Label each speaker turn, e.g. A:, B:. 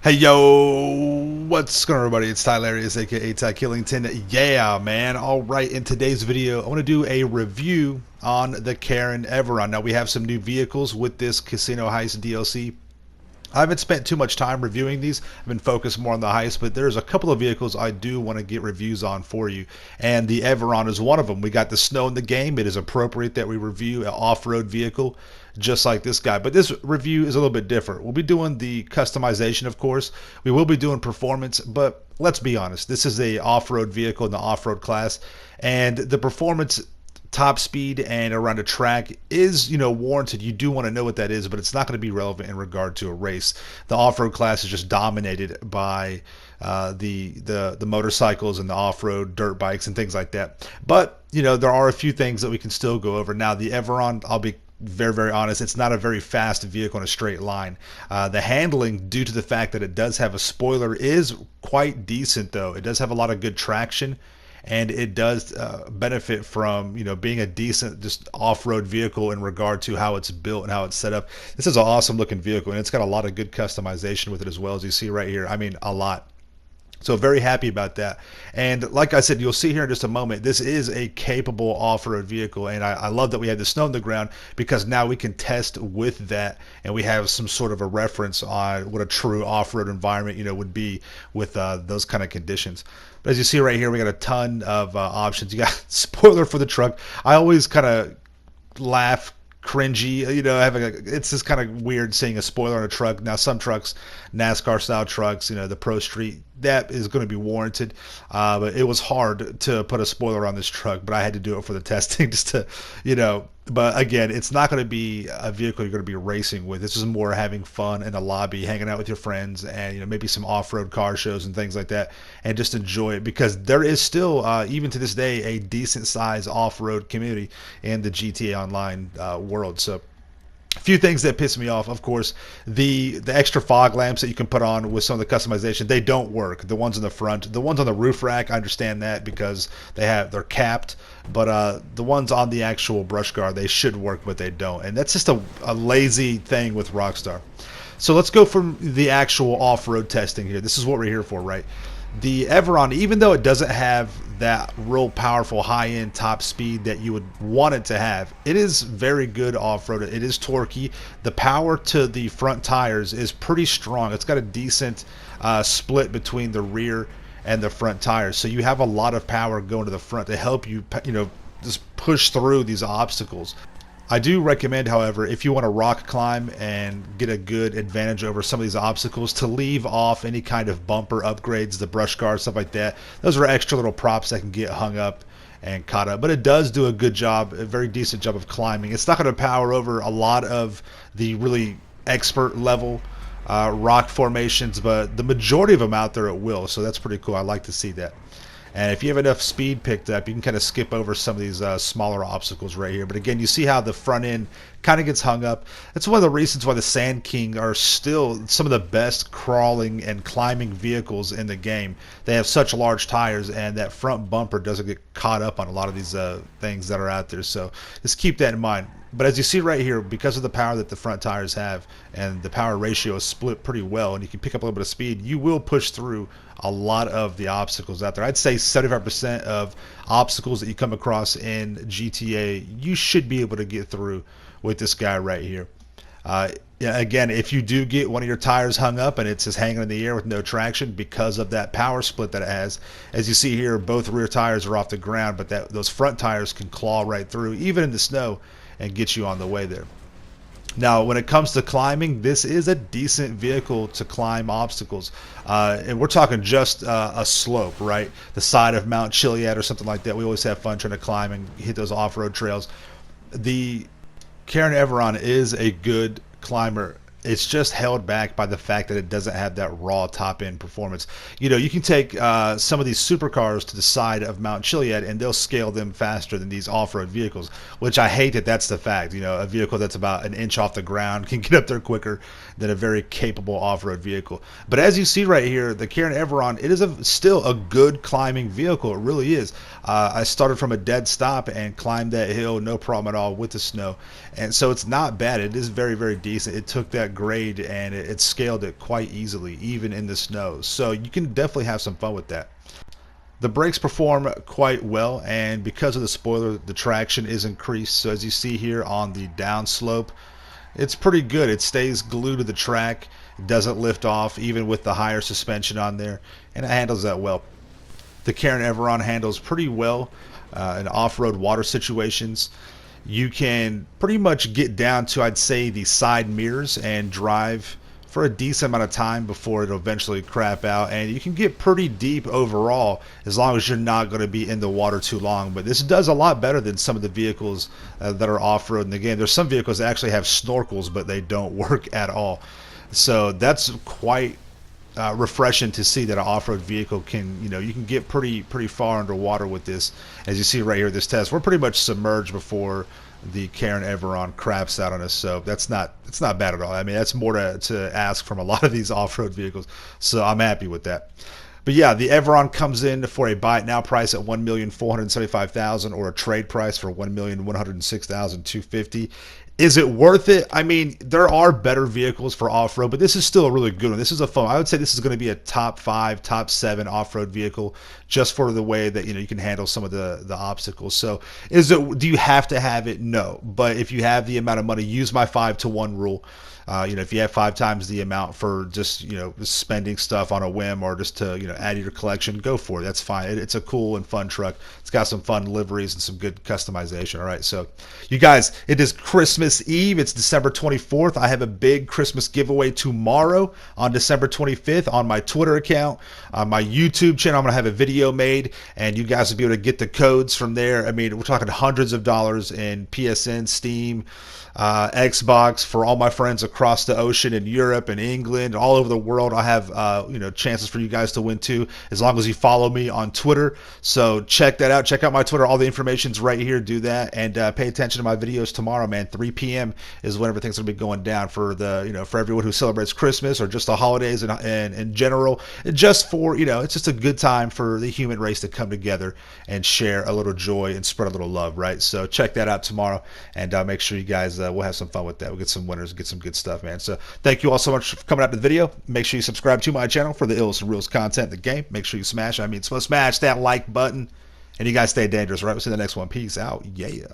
A: Hey yo, what's going on everybody? It's Tylarious, aka Ty Killington. Yeah, man. Alright, in today's video, I want to do a review on the KARIN EVERON. Now, we have some new vehicles with this Casino Heist DLC. I haven't spent too much time reviewing these. I've been focused more on the heist, but there's a couple of vehicles I do want to get reviews on for you. And the Everon is one of them. We got the snow in the game. It is appropriate that we review an off-road vehicle just like this guy. But this review is a little bit different. We'll be doing the customization, of course. We will be doing performance, but let's be honest. This is a off-road vehicle in the off-road class, and the performance top speed and around a track is, warranted. You do want to know what that is, but it's not going to be relevant in regard to a race. The off-road class is just dominated by the motorcycles and the off-road dirt bikes and things like that. But there are a few things that we can still go over. Now, the Everon, I'll be very honest, it's not a very fast vehicle in a straight line. The handling, due to the fact that it does have a spoiler, is quite decent, though. It does have a lot of good traction, and it does benefit from being a decent just off-road vehicle in regard to how it's built and how it's set up. This is an awesome looking vehicle, and it's got a lot of good customization with it as well, as you see right here. I mean, a lot. So very happy about that. And like I said, you'll see here in just a moment, this is a capable off-road vehicle. And I love that we have the snow on the ground, because now we can test with that, and we have some sort of a reference on what a true off-road environment would be with those kind of conditions. But as you see right here, we got a ton of options. You got spoiler for the truck. I always kind of laugh, cringy, it's just kind of weird seeing a spoiler on a truck. Now, some trucks, NASCAR style trucks, the Pro Street, that is going to be warranted, but it was hard to put a spoiler on this truck, but I had to do it for the testing just to but again, it's not going to be a vehicle you're going to be racing with. This is more having fun in a lobby, hanging out with your friends, and maybe some off-road car shows and things like that, and just enjoy it, because there is still even to this day a decent sized off-road community in the GTA Online world. So a few things that piss me off, of course, the extra fog lamps that you can put on with some of the customization, they don't work. The ones in the front, the ones on the roof rack, I understand that because they're capped, but the ones on the actual brush guard, they should work, but they don't. And that's just a lazy thing with Rockstar. So let's go from the actual off-road testing here. This is what we're here for, right? The Everon, even though it doesn't have that real powerful high-end top speed that you would want it to have, it is very good off-road. It is torquey. The power to the front tires is pretty strong. It's got a decent split between the rear and the front tires, so you have a lot of power going to the front to help you just push through these obstacles. I do recommend, however, if you want to rock climb and get a good advantage over some of these obstacles, to leave off any kind of bumper upgrades, the brush guard, stuff like that. Those are extra little props that can get hung up and caught up. But it does do a good job, a very decent job of climbing. It's not going to power over a lot of the really expert level rock formations, but the majority of them out there it will. So that's pretty cool. I like to see that. And if you have enough speed picked up, you can kind of skip over some of these smaller obstacles right here. But again, you see how the front end kind of gets hung up. That's one of the reasons why the Sand King are still some of the best crawling and climbing vehicles in the game. They have such large tires, and that front bumper doesn't get caught up on a lot of these things that are out there. So just keep that in mind. But as you see right here, because of the power that the front tires have, and the power ratio is split pretty well, and you can pick up a little bit of speed, you will push through a lot of the obstacles out there. I'd say 75% of obstacles that you come across in GTA, you should be able to get through with this guy right here. Yeah, again, if you do get one of your tires hung up and it's just hanging in the air with no traction because of that power split that it has, as you see here, both rear tires are off the ground, but those front tires can claw right through, even in the snow, and get you on the way there. Now, when it comes to climbing, this is a decent vehicle to climb obstacles. And we're talking just a slope, right? The side of Mount Chiliad or something like that. We always have fun trying to climb and hit those off-road trails. The KARIN EVERON is a good climber. It's just held back by the fact that it doesn't have that raw top-end performance. You can take some of these supercars to the side of Mount Chiliad, and they'll scale them faster than these off-road vehicles, which I hate that that's the fact. A vehicle that's about an inch off the ground can get up there quicker than a very capable off-road vehicle. But as you see right here, the KARIN EVERON, it is still a good climbing vehicle. It really is. I started from a dead stop and climbed that hill, no problem at all with the snow. And so it's not bad. It is very, very decent. It took that that grade, and it scaled it quite easily, even in the snow. So you can definitely have some fun with that. The brakes perform quite well, and because of the spoiler, the traction is increased. So as you see here on the downslope, it's pretty good. It stays glued to the track. It doesn't lift off, even with the higher suspension on there, and it handles that well. The KARIN EVERON handles pretty well in off-road water situations. You can pretty much get down to, I'd say, the side mirrors and drive for a decent amount of time before it'll eventually crap out, and you can get pretty deep overall as long as you're not going to be in the water too long. But this does a lot better than some of the vehicles that are off-road in the game. There's some vehicles that actually have snorkels, but they don't work at all. So that's quite refreshing to see that an off-road vehicle can, you can get pretty far underwater with this. As you see right here, this test, we're pretty much submerged before the KARIN EVERON craps out on us, so it's not bad at all. I mean, that's more to ask from a lot of these off-road vehicles, so I'm happy with that. But yeah, the EVERON comes in for a buy it now price at $1,475,000 or a trade price for $1,106,250. Is it worth it? I mean, there are better vehicles for off-road, but this is still a really good one. This is a fun. I would say this is going to be a top 5, top 7 off-road vehicle just for the way that you can handle some of the obstacles. So, do you have to have it? No, but if you have the amount of money, use my 5-to-1 rule. If you have 5 times the amount for just spending stuff on a whim or just to add to your collection, go for it. That's fine. It's a cool and fun truck. It's got some fun liveries and some good customization. All right, so you guys, it is Christmas Eve. It's December 24th. I have a big Christmas giveaway tomorrow on December 25th on my Twitter account, on my YouTube channel. I'm gonna have a video made, and you guys will be able to get the codes from there. I mean, we're talking hundreds of dollars in PSN, Steam, Xbox for all my friends across the ocean in Europe and England, all over the world. I have chances for you guys to win too, as long as you follow me on Twitter. So check that out. Check out my Twitter. All the information's right here. Do that, and pay attention to my videos tomorrow, man. 3 p.m. is when everything's gonna be going down for the for everyone who celebrates Christmas or just the holidays and in general. Just for it's just a good time for the human race to come together and share a little joy and spread a little love, right? So check that out tomorrow, and make sure you guys. We'll have some fun with that. We'll get some winners, get some good stuff, man. So thank you all so much for coming out to the video. Make sure you subscribe to my channel for the illest and realest content in the game. Make sure you smash that like button. And you guys stay dangerous, right? We'll see you in the next one. Peace out. Yeah.